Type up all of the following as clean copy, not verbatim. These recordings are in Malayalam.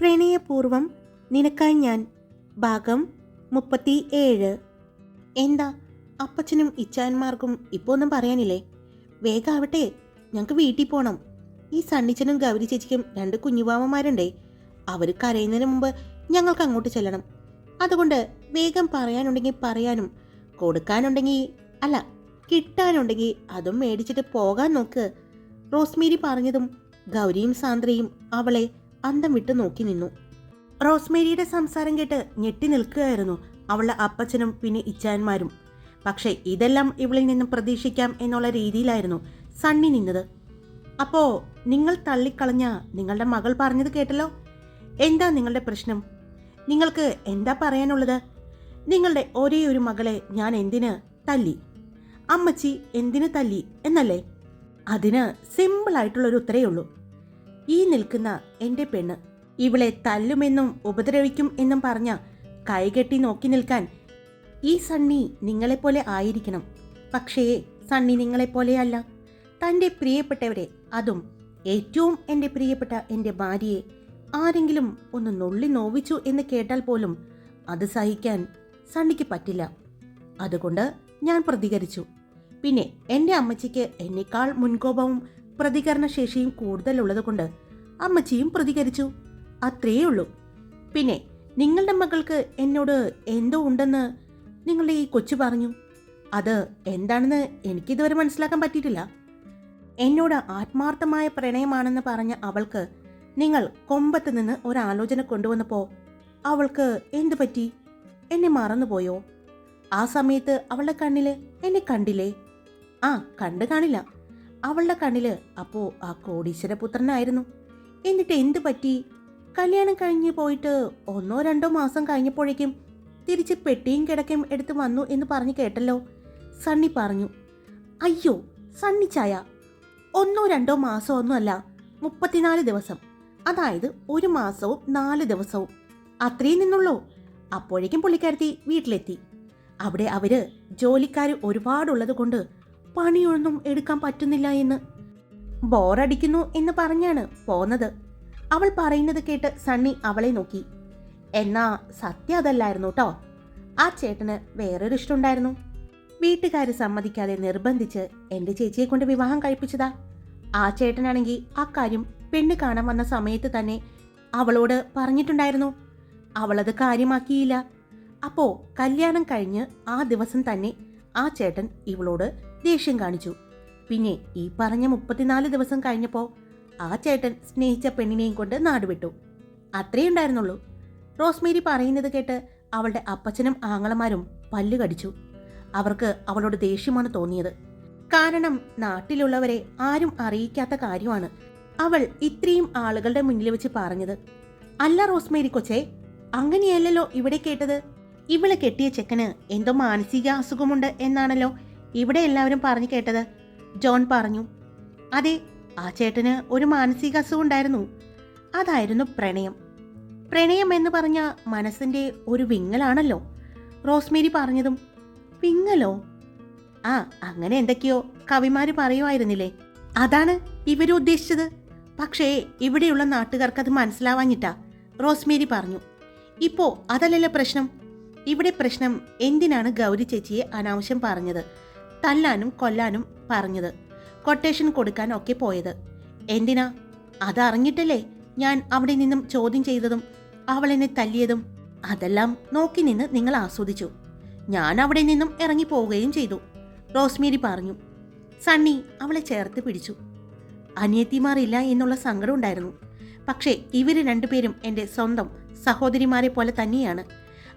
പ്രണയപൂർവം നിനക്കായി ഞാൻ ഭാഗം 37. എന്താ അപ്പച്ചനും ഇച്ചായന്മാർക്കും ഇപ്പോൾ ഒന്നും പറയാനില്ലേ? വേഗാവട്ടെ, ഞങ്ങൾക്ക് വീട്ടിൽ പോകണം. ഈ സണ്ണിച്ചനും ഗൗരി ചേച്ചിക്കും 2 കുഞ്ഞുവാവന്മാരുണ്ടേ. അവർ കരയുന്നതിന് മുമ്പ് ഞങ്ങൾക്ക് അങ്ങോട്ട് ചെല്ലണം. അതുകൊണ്ട് വേഗം പറയാനുണ്ടെങ്കിൽ പറയാനും, കൊടുക്കാനുണ്ടെങ്കിൽ അല്ല കിട്ടാനുണ്ടെങ്കിൽ അതും മേടിച്ചിട്ട് പോകാൻ നോക്ക്. റോസ്മേരി പറഞ്ഞതും ഗൗരിയും സാന്ദ്രയും അവളെ അന്തം വിട്ട് നോക്കി നിന്നു. റോസ്മേരിയുടെ സംസാരം കേട്ട് ഞെട്ടി നിൽക്കുകയായിരുന്നു അവളുടെ അപ്പച്ചനും പിന്നെ ഇച്ചായന്മാരും. പക്ഷേ ഇതെല്ലാം ഇവളിൽ നിന്നും പ്രതീക്ഷിക്കാം എന്നുള്ള രീതിയിലായിരുന്നു സണ്ണി നിന്നത്. അപ്പോ നിങ്ങൾ തള്ളിക്കളഞ്ഞ നിങ്ങളുടെ മകൾ പറഞ്ഞത് കേട്ടല്ലോ. എന്താ നിങ്ങളുടെ പ്രശ്നം? നിങ്ങൾക്ക് എന്താ പറയാനുള്ളത്? നിങ്ങളുടെ ഒരേ ഒരു മകളെ ഞാൻ എന്തിന് തല്ലി? അമ്മച്ചി എന്തിന് തല്ലി എന്നല്ലേ? അതിന് സിമ്പിളായിട്ടുള്ളൊരു ഉത്തരേ ഉള്ളൂ. ഈ നിൽക്കുന്ന എൻ്റെ പെണ്ണ് ഇവളെ തല്ലുമെന്നും ഉപദ്രവിക്കും എന്നും പറഞ്ഞ കൈകെട്ടി നോക്കി നിൽക്കാൻ ഈ സണ്ണി നിങ്ങളെപ്പോലെ ആയിരിക്കണം. പക്ഷേ സണ്ണി നിങ്ങളെപ്പോലെയല്ല. തൻ്റെ പ്രിയപ്പെട്ടവരെ, അതും ഏറ്റവും എൻ്റെ പ്രിയപ്പെട്ട എൻ്റെ ഭാര്യയെ ആരെങ്കിലും ഒന്ന് നുള്ളി നോവിച്ചു എന്ന് കേട്ടാൽ പോലും അത് സഹിക്കാൻ സണ്ണിക്ക് പറ്റില്ല. അതുകൊണ്ട് ഞാൻ പ്രതികരിച്ചു. പിന്നെ എൻ്റെ അമ്മച്ചിക്ക് എന്നേക്കാൾ മുൻകോപവും പ്രതികരണശേഷിയും കൂടുതലുള്ളത് കൊണ്ട് അമ്മച്ചിയും പ്രതികരിച്ചു. അത്രയേ ഉള്ളൂ. പിന്നെ നിങ്ങളുടെ മകൾക്ക് എന്നോട് എന്തോ ഉണ്ടെന്ന് നിങ്ങളുടെ ഈ കൊച്ചു പറഞ്ഞു. അത് എന്താണെന്ന് എനിക്കിതുവരെ മനസ്സിലാക്കാൻ പറ്റിയിട്ടില്ല. എന്നോട് ആത്മാർത്ഥമായ പ്രണയമാണെന്ന് പറഞ്ഞ അവൾക്ക് നിങ്ങൾ കൊമ്പത്ത് നിന്ന് ഒരാലോചന കൊണ്ടുവന്നപ്പോൾ അവൾക്ക് എന്തു പറ്റി? എന്നെ മറന്നുപോയോ? ആ സമയത്ത് അവളുടെ കണ്ണില് എന്നെ കണ്ടില്ലേ? ആ, കണ്ടു കാണില്ല. അവളുടെ കണ്ണില് അപ്പോ ആ കോടീശ്വരപുത്രനായിരുന്നു. എന്നിട്ട് എന്തു പറ്റി? കല്യാണം കഴിഞ്ഞ് പോയിട്ട് 1-2 മാസം കഴിഞ്ഞപ്പോഴേക്കും തിരിച്ച് പെട്ടിയും കിടക്കയും എടുത്ത് വന്നു എന്ന് പറഞ്ഞു കേട്ടല്ലോ, സണ്ണി പറഞ്ഞു. അയ്യോ സണ്ണിച്ചായ, 1-2 മാസമൊന്നുമല്ല, 34 ദിവസം. അതായത് 1 മാസവും 4 ദിവസവും അത്രയും നിന്നുള്ളൂ. അപ്പോഴേക്കും പുള്ളിക്കാരത്തി വീട്ടിലെത്തി. അവിടെ അവര് ജോലിക്കാർ ഒരുപാടുള്ളത് കൊണ്ട് പണിയൊന്നും എടുക്കാൻ പറ്റുന്നില്ല എന്ന്, ബോറടിക്കുന്നു എന്ന് പറഞ്ഞാണ് പോന്നത്. അവൾ പറയുന്നത് കേട്ട് സണ്ണി അവളെ നോക്കി. എന്നാ സത്യം അതല്ലായിരുന്നു കേട്ടോ. ആ ചേട്ടന് വേറൊരു ഇഷ്ടമുണ്ടായിരുന്നു. വീട്ടുകാർ സമ്മതിക്കാതെ നിർബന്ധിച്ച് എൻ്റെ ചേച്ചിയെ കൊണ്ട് വിവാഹം കഴിപ്പിച്ചതാ. ആ ചേട്ടനാണെങ്കിൽ ആ കാര്യം പെണ്ണ് കാണാൻ വന്ന സമയത്ത് തന്നെ അവളോട് പറഞ്ഞിട്ടുണ്ടായിരുന്നു. അവളത് കാര്യമാക്കിയില്ല. അപ്പോ കല്യാണം കഴിഞ്ഞ് ആ ദിവസം തന്നെ ആ ചേട്ടൻ ഇവളോട് ദേഷ്യം കാണിച്ചു. പിന്നെ ഈ പറഞ്ഞ 34 ദിവസം കഴിഞ്ഞപ്പോൾ ആ ചേട്ടൻ സ്നേഹിച്ച പെണ്ണിനെയും കൊണ്ട് നാടുവിട്ടു. അത്രേ ഉണ്ടായിരുന്നുള്ളൂ. റോസ്മേരി പറയുന്നത് കേട്ട് അവളുടെ അപ്പച്ചനും ആങ്ങളമാരും പല്ല് കടിച്ചു. അവർക്ക് അവളോട് ദേഷ്യമാണ് തോന്നിയത്. കാരണം നാട്ടിലുള്ളവരെ ആരും അറിയിക്കാത്ത കാര്യമാണ് അവൾ ഇത്രയും ആളുകളുടെ മുന്നിൽ വെച്ച് പറഞ്ഞത്. അല്ല റോസ്മേരി കൊച്ചേ, അങ്ങനെയല്ലല്ലോ ഇവിടെ കേട്ടത്. ഇവളെ കെട്ടിയ ചെക്കന് എന്തോ മാനസിക അസുഖമുണ്ട് എന്നാണല്ലോ ഇവിടെ എല്ലാവരും പറഞ്ഞു കേട്ടത്. ജോൺ പറഞ്ഞു. അതെ, ആ ചേട്ടന് ഒരു മാനസിക അസുഖം ഉണ്ടായിരുന്നു. അതായിരുന്നു പ്രണയം. പ്രണയം എന്ന് പറഞ്ഞ മനസ്സിന്റെ ഒരു വിങ്ങലാണല്ലോ. റോസ്മേരി പറഞ്ഞതും വിങ്ങലോ? ആ, അങ്ങനെ എന്തൊക്കെയോ കവിമാര് പറയുമായിരുന്നില്ലേ? അതാണ് ഇവരും ഉദ്ദേശിച്ചത്. പക്ഷേ ഇവിടെയുള്ള നാട്ടുകാർക്ക് അത് മനസ്സിലാവാഞ്ഞിട്ടാ, റോസ്മേരി പറഞ്ഞു. ഇപ്പോ അതല്ലല്ലോ പ്രശ്നം. ഇവിടെ പ്രശ്നം എന്തിനാണ് ഗൗരി ചേച്ചിയെ അനാവശ്യം പറഞ്ഞത്, തല്ലാനും കൊല്ലാനും പറഞ്ഞത്, കൊട്ടേഷൻ കൊടുക്കാൻ ഒക്കെ പോയത് എന്തിനാ? അതറിഞ്ഞിട്ടല്ലേ ഞാൻ അവിടെ നിന്നും ചോദ്യം ചെയ്തതും അവൾ എന്നെ തല്ലിയതും. അതെല്ലാം നോക്കി നിന്ന് നിങ്ങൾ ആസ്വദിച്ചു. ഞാൻ അവിടെ നിന്നും ഇറങ്ങി പോവുകയും ചെയ്തു, റോസ്മേരി പറഞ്ഞു. സണ്ണി അവളെ ചേർത്ത് പിടിച്ചു. അനിയത്തിമാരില്ല എന്നുള്ള സങ്കടം ഉണ്ടായിരുന്നു. പക്ഷേ ഇവര് 2 പേരും എൻ്റെ സ്വന്തം സഹോദരിമാരെ പോലെ തന്നെയാണ്.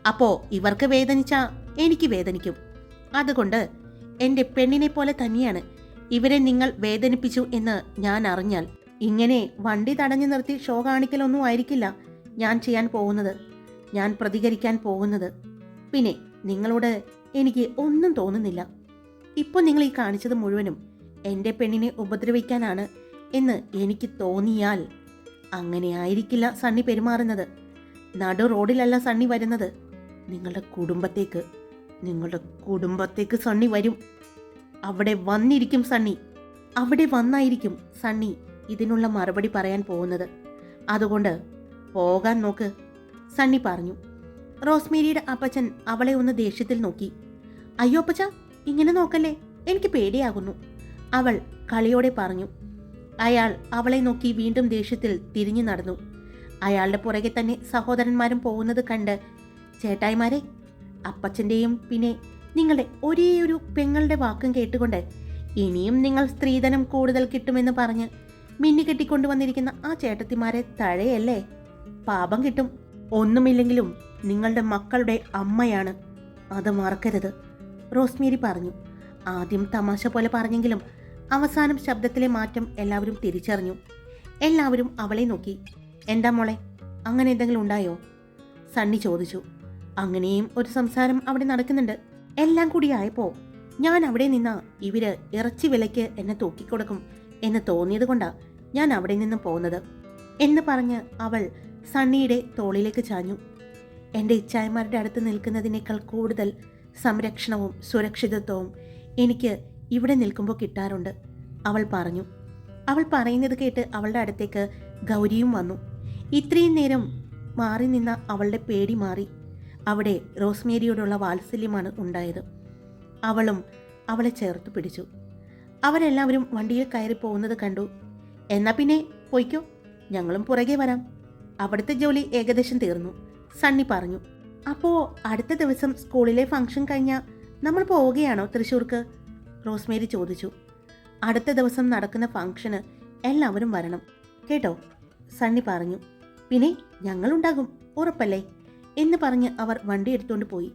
അപ്പോ ഇവർക്ക് വേദനിച്ചാ എനിക്ക് വേദനിക്കും. അതുകൊണ്ട് എൻ്റെ പെണ്ണിനെ പോലെ തന്നെയാണ് ഇവരെ നിങ്ങൾ വേദനിപ്പിച്ചു എന്ന് ഞാൻ അറിഞ്ഞാൽ ഇങ്ങനെ വണ്ടി തടഞ്ഞു നിർത്തി ഷോ കാണിക്കലൊന്നും ആയിരിക്കില്ല ഞാൻ ചെയ്യാൻ പോകുന്നത്, ഞാൻ പ്രതികരിക്കാൻ പോകുന്നത്. പിന്നെ നിങ്ങളോട് എനിക്ക് ഒന്നും തോന്നുന്നില്ല. ഇപ്പോൾ നിങ്ങൾ ഈ കാണിച്ചത് മുഴുവനും എൻ്റെ പെണ്ണിനെ ഉപദ്രവിക്കാനാണ് എന്ന് എനിക്ക് തോന്നിയാൽ അങ്ങനെ ആയിരിക്കില്ല സണ്ണി പെരുമാറുന്നത്. നടു റോഡിലല്ല സണ്ണി വരുന്നത്, നിങ്ങളുടെ കുടുംബത്തേക്ക് സണ്ണി വരും. അവിടെ വന്നിരിക്കും സണ്ണി. അവിടെ വന്നായിരിക്കും സണ്ണി ഇതിനുള്ള മറുപടി പറയാൻ പോകുന്നത്. അതുകൊണ്ട് പോകാൻ നോക്ക്, സണ്ണി പറഞ്ഞു. റോസ്മേരിയുടെ അപ്പച്ചൻ അവളെ ഒന്ന് ദേഷ്യത്തിൽ നോക്കി. അയ്യോ അപ്പച്ച, ഇങ്ങനെ നോക്കല്ലേ, എനിക്ക് പേടിയാകുന്നു, അവൾ കളിയോടെ പറഞ്ഞു. അയാൾ അവളെ നോക്കി വീണ്ടും ദേഷ്യത്തിൽ തിരിഞ്ഞു നടന്നു. അയാളുടെ പുറകെ തന്നെ സഹോദരന്മാരും പോകുന്നത് കണ്ട്, ചേട്ടായിമാരെ, അപ്പച്ചൻ്റെയും പിന്നെ നിങ്ങളുടെ ഒരേയൊരു പെങ്ങളുടെ വാക്കും കേട്ടുകൊണ്ട് ഇനിയും നിങ്ങൾ സ്ത്രീധനം കൂടുതൽ കിട്ടുമെന്ന് പറഞ്ഞ് മിന്നിക്കെട്ടിക്കൊണ്ടുവന്നിരിക്കുന്ന ആ ചേട്ടത്തിമാരെ തഴയല്ലേ, പാപം കിട്ടും. ഒന്നുമില്ലെങ്കിലും നിങ്ങളുടെ മക്കളുടെ അമ്മയാണ്, അത് മറക്കരുത്, റോസ്മേരി പറഞ്ഞു. ആദ്യം തമാശ പോലെ പറഞ്ഞെങ്കിലും അവസാനം ശബ്ദത്തിലെ മാറ്റം എല്ലാവരും തിരിച്ചറിഞ്ഞു. എല്ലാവരും അവളെ നോക്കി. എന്താ മോളെ, അങ്ങനെ എന്തെങ്കിലും ഉണ്ടായോ, സണ്ണി ചോദിച്ചു. അങ്ങനെയും ഒരു സംസാരം അവിടെ നടക്കുന്നുണ്ട്. എല്ലാം കൂടിയായപ്പോൾ ഞാൻ അവിടെ നിന്നാ ഇവര് ഇറച്ചി വിലയ്ക്ക് എന്നെ തൂക്കിക്കൊടുക്കും എന്ന് തോന്നിയത് കൊണ്ടാ ഞാൻ അവിടെ നിന്നും പോകുന്നത് എന്ന് പറഞ്ഞ് അവൾ സണ്ണിയുടെ തോളിലേക്ക് ചാഞ്ഞു. എൻ്റെ ഇച്ചായമാരുടെ അടുത്ത് നിൽക്കുന്നതിനേക്കാൾ കൂടുതൽ സംരക്ഷണവും സുരക്ഷിതത്വവും എനിക്ക് ഇവിടെ നിൽക്കുമ്പോൾ കിട്ടാറുണ്ട്, അവൾ പറഞ്ഞു. അവൾ പറയുന്നത് കേട്ട് അവളുടെ അടുത്തേക്ക് ഗൗരിയും വന്നു. ഇത്രയും നേരം മാറി നിന്ന അവളുടെ പേടി മാറി. അവിടെ റോസ്മേരിയോടുള്ള വാത്സല്യമാണ് ഉണ്ടായത്. അവളും അവളെ ചേർത്ത് പിടിച്ചു. അവരെല്ലാവരും വണ്ടിയിൽ കയറി പോകുന്നത് കണ്ടു. എന്നാ പിന്നെ പൊയ്ക്കോ, ഞങ്ങളും പുറകെ വരാം, അവിടുത്തെ ജോലി ഏകദേശം തീർന്നു, സണ്ണി പറഞ്ഞു. അപ്പോൾ അടുത്ത ദിവസം സ്കൂളിലെ ഫംഗ്ഷൻ കഴിഞ്ഞാൽ നമ്മൾ പോവുകയാണോ തൃശ്ശൂർക്ക്, റോസ്മേരി ചോദിച്ചു. അടുത്ത ദിവസം നടക്കുന്ന ഫംഗ്ഷന് എല്ലാവരും വരണം കേട്ടോ, സണ്ണി പറഞ്ഞു. പിന്നെ ഞങ്ങളുണ്ടാകും, ഉറപ്പല്ലേ എന്ന് പറഞ്ഞ് അവർ വണ്ടി എടുത്തുകൊണ്ട് പോയി.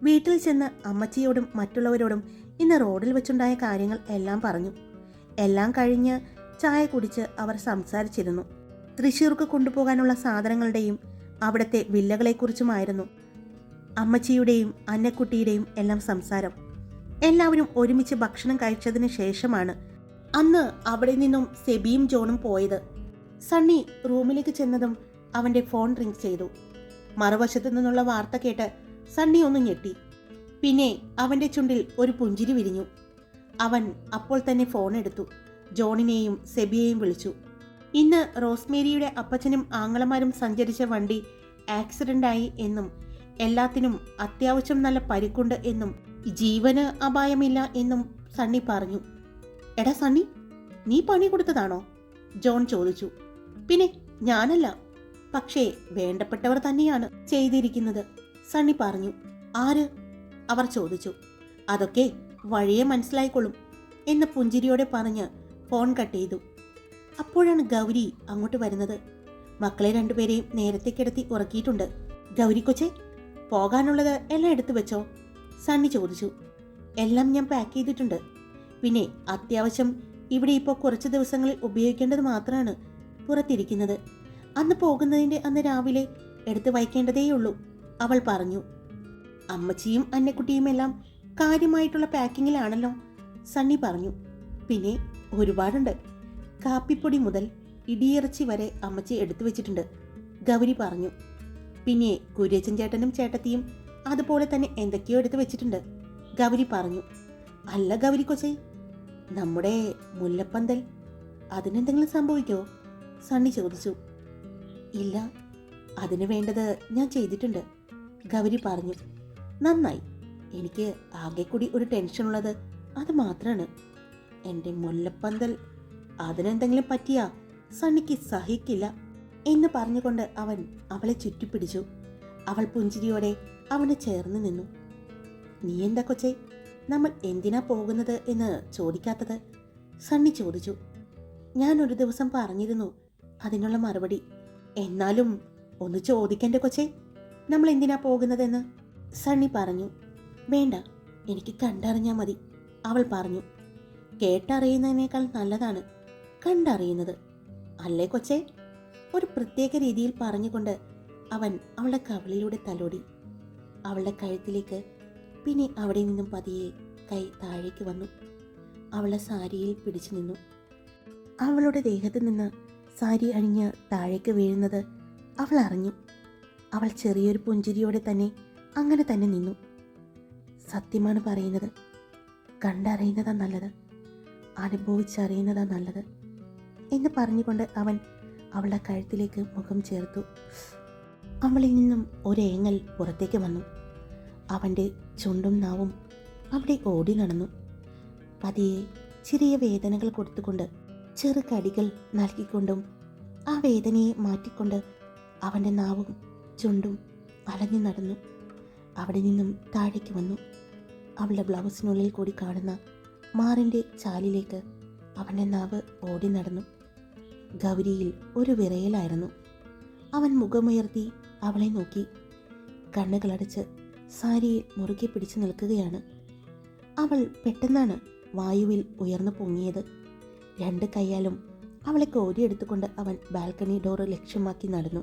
വീട്ടിൽ ചെന്ന് അമ്മച്ചിയോടും മറ്റുള്ളവരോടും ഇന്ന് റോഡിൽ വെച്ചുണ്ടായ കാര്യങ്ങൾ എല്ലാം പറഞ്ഞു. എല്ലാം കഴിഞ്ഞ് ചായ കുടിച്ച് അവർ സംസാരിച്ചിരുന്നു. തൃശ്ശൂർക്ക് കൊണ്ടുപോകാനുള്ള സാധനങ്ങളുടെയും അവിടുത്തെ വില്ലകളെക്കുറിച്ചുമായിരുന്നു അമ്മച്ചിയുടെയും അന്നക്കുട്ടിയുടെയും എല്ലാം സംസാരം. എല്ലാവരും ഒരുമിച്ച് ഭക്ഷണം കഴിച്ചതിന് ശേഷമാണ് അന്ന് അവിടെ നിന്നും സെബിയും ജോണും പോയത്. സണ്ണി റൂമിലേക്ക് ചെന്നതും അവൻ്റെ ഫോൺ റിംഗ് ചെയ്തു. മറുവശത്തു നിന്നുള്ള വാർത്ത കേട്ട് സണ്ണി ഒന്ന് ഞെട്ടി. പിന്നെ അവൻ്റെ ചുണ്ടിൽ ഒരു പുഞ്ചിരി വിരിഞ്ഞു. അവൻ അപ്പോൾ തന്നെ ഫോൺ എടുത്തു. ജോണിനെയും സെബിയെയും വിളിച്ചു. ഇന്ന് റോസ്മേരിയുടെ അപ്പച്ചനും ആങ്ങളമാരും സഞ്ചരിച്ച വണ്ടി ആക്സിഡൻ്റായി എന്നും എല്ലാത്തിനും അത്യാവശ്യം നല്ല പരിക്കുണ്ട് എന്നും ജീവന് അപായമില്ല എന്നും സണ്ണി പറഞ്ഞു. എടാ സണ്ണി, നീ പണി കൊടുത്തതാണോ, ജോൺ ചോദിച്ചു. പിന്നെ ഞാനല്ല, പക്ഷേ വേണ്ടപ്പെട്ടവർ തന്നെയാണ് ചെയ്തിരിക്കുന്നത്, സണ്ണി പറഞ്ഞു. ആര്, അവർ ചോദിച്ചു. അതൊക്കെ വഴിയെ മനസ്സിലായിക്കൊള്ളും എന്ന് പുഞ്ചിരിയോടെ പറഞ്ഞ് ഫോൺ കട്ട് ചെയ്തു. അപ്പോഴാണ് ഗൗരി അങ്ങോട്ട് വരുന്നത്. മക്കളെ രണ്ടുപേരെയും നേരത്തെ കിടത്തി ഉറക്കിയിട്ടുണ്ട്. ഗൗരി കൊച്ചെ, പോകാനുള്ളത് എല്ലാം എടുത്തു വെച്ചോ, സണ്ണി ചോദിച്ചു. എല്ലാം ഞാൻ പാക്ക് ചെയ്തിട്ടുണ്ട്. പിന്നെ അത്യാവശ്യം ഇവിടെ ഇപ്പോൾ കുറച്ച് ദിവസങ്ങളിൽ ഉപയോഗിക്കേണ്ടത് മാത്രമാണ് പുറത്തിരിക്കുന്നത്. അന്ന് പോകുന്നതിൻ്റെ അന്ന് രാവിലെ എടുത്ത് വയ്ക്കേണ്ടതേയുള്ളൂ, അവൾ പറഞ്ഞു. അമ്മച്ചിയും അന്നക്കുട്ടിയുമെല്ലാം കാര്യമായിട്ടുള്ള പാക്കിങ്ങിലാണല്ലോ, സണ്ണി പറഞ്ഞു. പിന്നെ ഒരുപാടുണ്ട്, കാപ്പിപ്പൊടി മുതൽ ഇടിയിറച്ചി വരെ അമ്മച്ചി എടുത്തു വെച്ചിട്ടുണ്ട്, ഗൗരി പറഞ്ഞു. പിന്നെ കുര്യച്ചൻ ചേട്ടനും ചേട്ടത്തിയും അതുപോലെ തന്നെ എന്തൊക്കെയോ എടുത്ത് വെച്ചിട്ടുണ്ട്, ഗൗരി പറഞ്ഞു. അല്ല ഗൗരി കൊച്ചേ, നമ്മുടെ മുല്ലപ്പന്തൽ അതിനെന്തെങ്കിലും സംഭവിക്കോ, സണ്ണി ചോദിച്ചു. ഇല്ല, അതിന് വേണ്ടത് ഞാൻ ചെയ്തിട്ടുണ്ട്, ഗൗരി പറഞ്ഞു. നന്നായി, എനിക്ക് ആകെ കൂടി ഒരു ടെൻഷനുള്ളത് അത് മാത്രമാണ്. എൻ്റെ മുല്ലപ്പന്തൽ അതിനെന്തെങ്കിലും പറ്റിയാ സണ്ണിക്ക് സഹിക്കില്ല എന്ന് പറഞ്ഞുകൊണ്ട് അവൻ അവളെ ചുറ്റിപ്പിടിച്ചു. അവൾ പുഞ്ചിരിയോടെ അവനെ ചേർന്ന് നിന്നു. നീ എന്താ കൊച്ചേ, നമ്മൾ എന്തിനാ പോകുന്നത് എന്ന് ചോദിക്കാത്തത്, സണ്ണി ചോദിച്ചു. ഞാൻ ഒരു ദിവസം പറഞ്ഞിരുന്നു അതിനുള്ള മറുപടി. എന്നാലും ഒന്ന് ചോദിക്കണ്ടേ കൊച്ചേ, നമ്മൾ എന്തിനാ പോകുന്നതെന്ന്, സണ്ണി പറഞ്ഞു. വേണ്ട, എനിക്ക് കണ്ടറിഞ്ഞാൽ മതി, അവൾ പറഞ്ഞു. കേട്ടറിയുന്നതിനേക്കാൾ നല്ലതാണ് കണ്ടറിയുന്നത്, അല്ലേ കൊച്ചേ, ഒരു പ്രത്യേക രീതിയിൽ പറഞ്ഞുകൊണ്ട് അവൻ അവളുടെ കവിളിലൂടെ തലോടി. അവളുടെ കഴുത്തിലേക്ക്, പിന്നെ അവിടെ നിന്നും പതിയെ കൈ താഴേക്ക് വന്നു. അവളുടെ സാരിയിൽ പിടിച്ചു നിന്നു. അവളുടെ ദേഹത്ത് നിന്ന് സാരി അഴിഞ്ഞ് താഴേക്ക് വീഴുന്നത് അവൾ അറിഞ്ഞു. അവൾ ചെറിയൊരു പുഞ്ചിരിയോടെ തന്നെ അങ്ങനെ തന്നെ നിന്നു. സത്യമാണ് പറയുന്നത്, കണ്ടറിയുന്നതാ നല്ലത്, അനുഭവിച്ചറിയുന്നതാ നല്ലത് എന്ന് പറഞ്ഞുകൊണ്ട് അവൻ അവളുടെ കഴുത്തിലേക്ക് മുഖം ചേർത്തു. അവളിൽ നിന്നും ഒരേങ്ങൽ പുറത്തേക്ക് വന്നു. അവൻ്റെ ചുണ്ടും നാവും അവിടെ ഓടി നടന്നു. പതിയെ ചെറിയ വേദനകൾ കൊടുത്തുകൊണ്ട്, ചെറു കടികൾ നൽകിക്കൊണ്ടും ആ വേദനയെ മാറ്റിക്കൊണ്ട് അവൻ്റെ നാവും ചുണ്ടും അലഞ്ഞു നടന്നു. അവിടെ നിന്നും താഴേക്ക് വന്നു. അവളുടെ ബ്ലൗസിനുള്ളിൽ കൂടി കാണുന്ന മാറിൻ്റെ ചാലിലേക്ക് അവൻ്റെ നാവ് ഓടി നടന്നു. ഗൗരിയിൽ ഒരു വിറയലായിരുന്നു. അവൻ മുഖമുയർത്തി അവളെ നോക്കി. കണ്ണുകളടച്ച് സാരിയെ മുറുകെ പിടിച്ചു നിൽക്കുകയാണ്. അവൾ പെട്ടെന്നാണ് വായുവിൽ ഉയർന്നു പൊങ്ങിയത്. രണ്ട് കൈയാലും അവളെ കോരിയെടുത്തുകൊണ്ട് അവൻ ബാൽക്കണി ഡോറ് ലക്ഷ്യമാക്കി നടന്നു.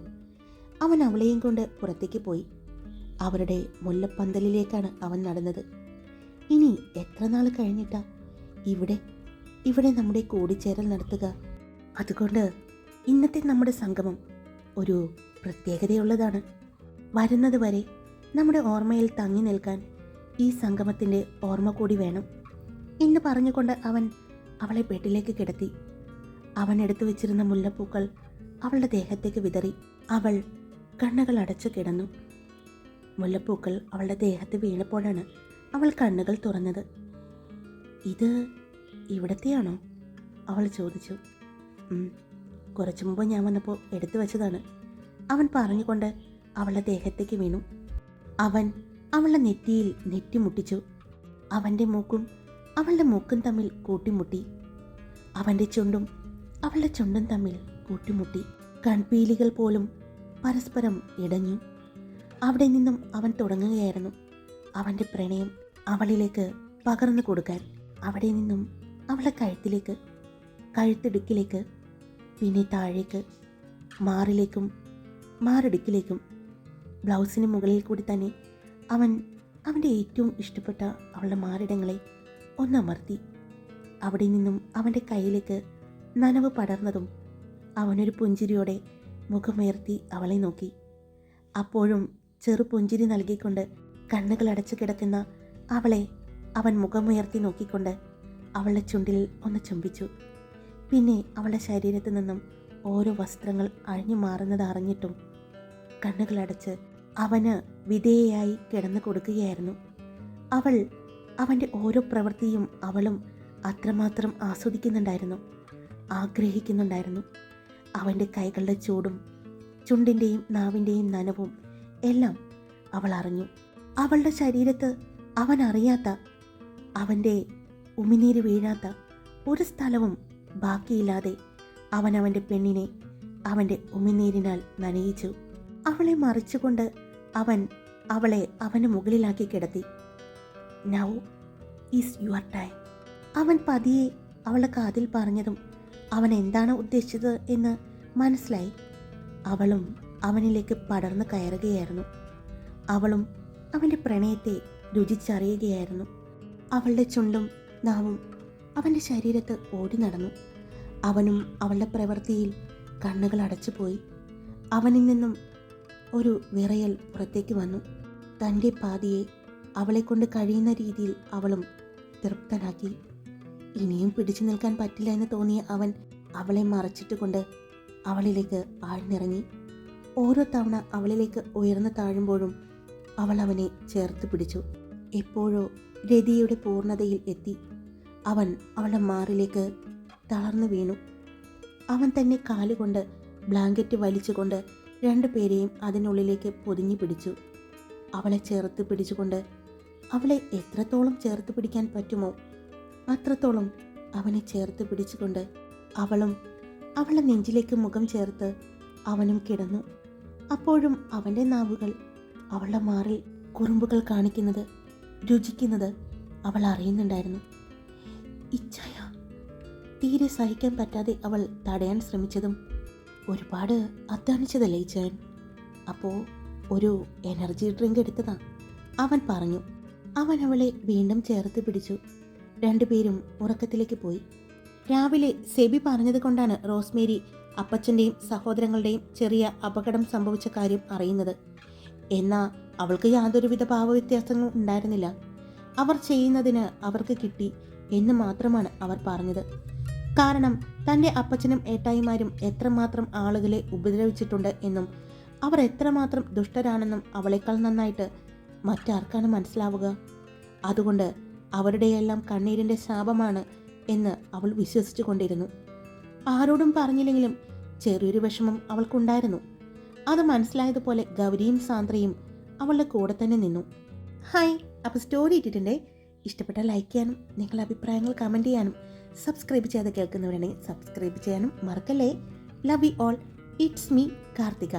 അവൻ അവളെയും കൊണ്ട് പുറത്തേക്ക് പോയി. അവരുടെ മുല്ലപ്പന്തലിലേക്കാണ് അവൻ നടന്നത്. ഇനി എത്ര നാൾ കഴിഞ്ഞിട്ടാ ഇവിടെ നമ്മുടെ കൂടിച്ചേരൽ നടത്തുക? അതുകൊണ്ട് ഇന്നത്തെ നമ്മുടെ സംഗമം ഒരു പ്രത്യേകതയുള്ളതാണ്. വരുന്നത് വരെ നമ്മുടെ ഓർമ്മയിൽ തങ്ങി നിൽക്കാൻ ഈ സംഗമത്തിൻ്റെ ഓർമ്മ കൂടി വേണം എന്ന് പറഞ്ഞുകൊണ്ട് അവൻ അവളെ ബെഡിലേക്ക് കിടത്തി. അവൻ എടുത്തു വെച്ചിരുന്ന മുല്ലപ്പൂക്കൾ അവളുടെ ദേഹത്തേക്ക് വിതറി. അവൾ കണ്ണുകൾ അടച്ചു കിടന്നു. മുല്ലപ്പൂക്കൾ അവളുടെ ദേഹത്ത് വീണപ്പോഴാണ് അവൾ കണ്ണുകൾ തുറന്നത്. ഇത് ഇവിടത്തെയാണോ? അവൾ ചോദിച്ചു. കുറച്ചു മുമ്പ് ഞാൻ വന്നപ്പോൾ എടുത്തു വെച്ചതാണ്, അവൻ പറഞ്ഞുകൊണ്ട് അവളുടെ ദേഹത്തേക്ക് വീണു. അവൻ അവളുടെ നെറ്റിയിൽ നെറ്റിമുട്ടിച്ചു. അവൻ്റെ മൂക്കും അവളുടെ മൂക്കും തമ്മിൽ കൂട്ടിമുട്ടി. അവൻ്റെ ചുണ്ടും അവളുടെ ചുണ്ടും തമ്മിൽ കൂട്ടിമുട്ടി. കൺപീലികൾ പോലും പരസ്പരം ഇടഞ്ഞു. അവിടെ നിന്നും അവൻ തുടങ്ങുകയായിരുന്നു അവൻ്റെ പ്രണയം അവളിലേക്ക് പകർന്നു കൊടുക്കാൻ. അവിടെ നിന്നും അവളുടെ കഴുത്തിലേക്ക്, കഴുത്തിടുക്കിലേക്ക്, പിന്നെ താഴേക്ക്, മാറിലേക്കും മാറിടുക്കിലേക്കും. ബ്ലൗസിന് മുകളിൽ കൂടി തന്നെ അവൻ്റെ ഏറ്റവും ഇഷ്ടപ്പെട്ട അവളുടെ മാറിടങ്ങളെ ഒന്നമർത്തി. അവിടെ നിന്നും അവൻ്റെ കയ്യിലേക്ക് നനവ് പടർന്നതും അവനൊരു പുഞ്ചിരിയോടെ മുഖമുയർത്തി അവളെ നോക്കി. അപ്പോഴും ചെറു പുഞ്ചിരി നൽകിക്കൊണ്ട് കണ്ണുകൾ അടച്ചു കിടക്കുന്ന അവളെ അവൻ മുഖമുയർത്തി നോക്കിക്കൊണ്ട് അവളുടെ ചുണ്ടിൽ ഒന്ന് ചുംബിച്ചു. പിന്നെ അവളുടെ ശരീരത്തിൽ നിന്നും ഓരോ വസ്ത്രങ്ങൾ അഴിഞ്ഞു മാറുന്നത് അറിഞ്ഞിട്ടും കണ്ണുകളടച്ച് അവന് വിധേയയായി കിടന്നു കൊടുക്കുകയായിരുന്നു. അവൾ അവൻ്റെ ഓരോ പ്രവൃത്തിയും അവളും അത്രമാത്രം ആസ്വദിക്കുന്നുണ്ടായിരുന്നു, ആഗ്രഹിക്കുന്നുണ്ടായിരുന്നു. അവൻ്റെ കൈകളുടെ ചൂടും ചുണ്ടിൻ്റെയും നാവിൻ്റെയും നനവും എല്ലാം അവൾ അറിഞ്ഞു. അവളുടെ ശരീരത്ത് അവൻ അറിയാത്ത, അവൻ്റെ ഉമിനീര് വീഴാത്ത ഒരു സ്ഥലവും ബാക്കിയില്ലാതെ അവൻ അവൻ്റെ പെണ്ണിനെ അവൻ്റെ ഉമിനീരിനാൽ നനയിച്ചു. അവളെ മറിച്ചുകൊണ്ട് അവൻ അവളെ അവന് മുകളിലാക്കി കിടത്തി. Now is your time. അവൻ പതിയെ അവളുടെ കാതിൽ പറഞ്ഞതും അവൻ എന്താണ് ഉദ്ദേശിച്ചത് എന്ന് മനസ്സിലായി. അവളും അവനിലേക്ക് പടർന്നു കയറുകയായിരുന്നു. അവളും അവൻ്റെ പ്രണയത്തെ രുചിച്ചറിയുകയായിരുന്നു. അവളുടെ ചുണ്ടും നാവും അവൻ്റെ ശരീരത്ത് ഓടി നടന്നു. അവനും അവളുടെ പ്രവൃത്തിയിൽ കണ്ണുകൾ അടച്ചുപോയി. അവനിൽ നിന്നും ഒരു വിറയൽ പുറത്തേക്ക് വന്നു. തൻ്റെ പാതിയെ അവളെക്കൊണ്ട് കഴിയുന്ന രീതിയിൽ അവളും തൃപ്തനാക്കി. ഇനിയും പിടിച്ചു നിൽക്കാൻ പറ്റില്ല എന്ന് തോന്നിയ അവൻ അവളെ മറച്ചിട്ടുകൊണ്ട് അവളിലേക്ക് ആഴ്ന്നിറങ്ങി. ഓരോ തവണ അവളിലേക്ക് ഉയർന്നു താഴുമ്പോഴും അവൾ അവനെ ചേർത്ത് പിടിച്ചു. എപ്പോഴോ രതിയുടെ പൂർണ്ണതയിൽ എത്തി അവൻ അവളുടെ മാറിലേക്ക് തളർന്നു വീണു. അവൻ തന്നെ കാലുകൊണ്ട് ബ്ലാങ്കറ്റ് വലിച്ചുകൊണ്ട് രണ്ടുപേരെയും അതിനുള്ളിലേക്ക് പൊതിഞ്ഞു പിടിച്ചു. അവളെ ചേർത്ത് പിടിച്ചുകൊണ്ട്, അവളെ എത്രത്തോളം ചേർത്ത് പിടിക്കാൻ പറ്റുമോ അത്രത്തോളം അവനെ ചേർത്ത് പിടിച്ചുകൊണ്ട് അവളും അവളുടെ നെഞ്ചിലേക്ക് മുഖം ചേർത്ത് അവനും കിടന്നു. അപ്പോഴും അവൻ്റെ നാവുകൾ അവളുടെ മാറിൽ കുറുമ്പുകൾ കാണിക്കുന്നത്, രുചിക്കുന്നത് അവൾ അറിയുന്നുണ്ടായിരുന്നു. ഇച്ഛയ തീരെ സഹിക്കാൻ പറ്റാതെ അവൾ തടയാൻ ശ്രമിച്ചതും, ഒരുപാട് അധ്വാനിച്ചതല്ലേ ഇച്ചായൻ, അപ്പോൾ ഒരു എനർജി ഡ്രിങ്ക് എടുത്തതാ, അവൻ പറഞ്ഞു. അവൻ അവളെ വീണ്ടും ചേർത്ത് പിടിച്ചു. രണ്ടുപേരും ഉറക്കത്തിലേക്ക് പോയി. രാവിലെ സെബി പറഞ്ഞത് കൊണ്ടാണ് റോസ്മേരി അപ്പച്ചൻ്റെയും സഹോദരങ്ങളുടെയും ചെറിയ അപകടം സംഭവിച്ച കാര്യം അറിയുന്നത്. എന്നാൽ അവൾക്ക് യാതൊരുവിധ ഭാവവ്യത്യാസങ്ങളും ഉണ്ടായിരുന്നില്ല. അവർ ചെയ്യുന്നതിന് അവർക്ക് കിട്ടി എന്ന് മാത്രമാണ് അവർ പറഞ്ഞത്. കാരണം തൻ്റെ അപ്പച്ചനും ഏട്ടായിമാരും എത്രമാത്രം ആളുകളെ ഉപദ്രവിച്ചിട്ടുണ്ട് എന്നും അവർ എത്രമാത്രം ദുഷ്ടരാണെന്നും അവളെക്കാൾ നന്നായിട്ട് മറ്റാർക്കാണ് മനസ്സിലാവുക? അതുകൊണ്ട് അവരുടെയെല്ലാം കണ്ണീരിൻ്റെ ശാപമാണ് എന്ന് അവൾ വിശ്വസിച്ചു കൊണ്ടിരുന്നു. ആരോടും പറഞ്ഞില്ലെങ്കിലും ചെറിയൊരു വിഷമം അവൾക്കുണ്ടായിരുന്നു. അത് മനസ്സിലായതുപോലെ ഗൗരിയും സാന്ദ്രയും അവളുടെ കൂടെ തന്നെ നിന്നു. ഹായ്, അപ്പോൾ സ്റ്റോറി ഇട്ടിട്ടുണ്ടേ. ഇഷ്ടപ്പെട്ടാൽ ലൈക്ക് ചെയ്യാനും നിങ്ങളുടെ അഭിപ്രായങ്ങൾ കമൻറ്റ് ചെയ്യാനും സബ്സ്ക്രൈബ് ചെയ്യാതെ കേൾക്കുന്നവരുണ്ടെങ്കിൽ സബ്സ്ക്രൈബ് ചെയ്യാനും മറക്കല്ലേ. Love you all. It's me Karthika.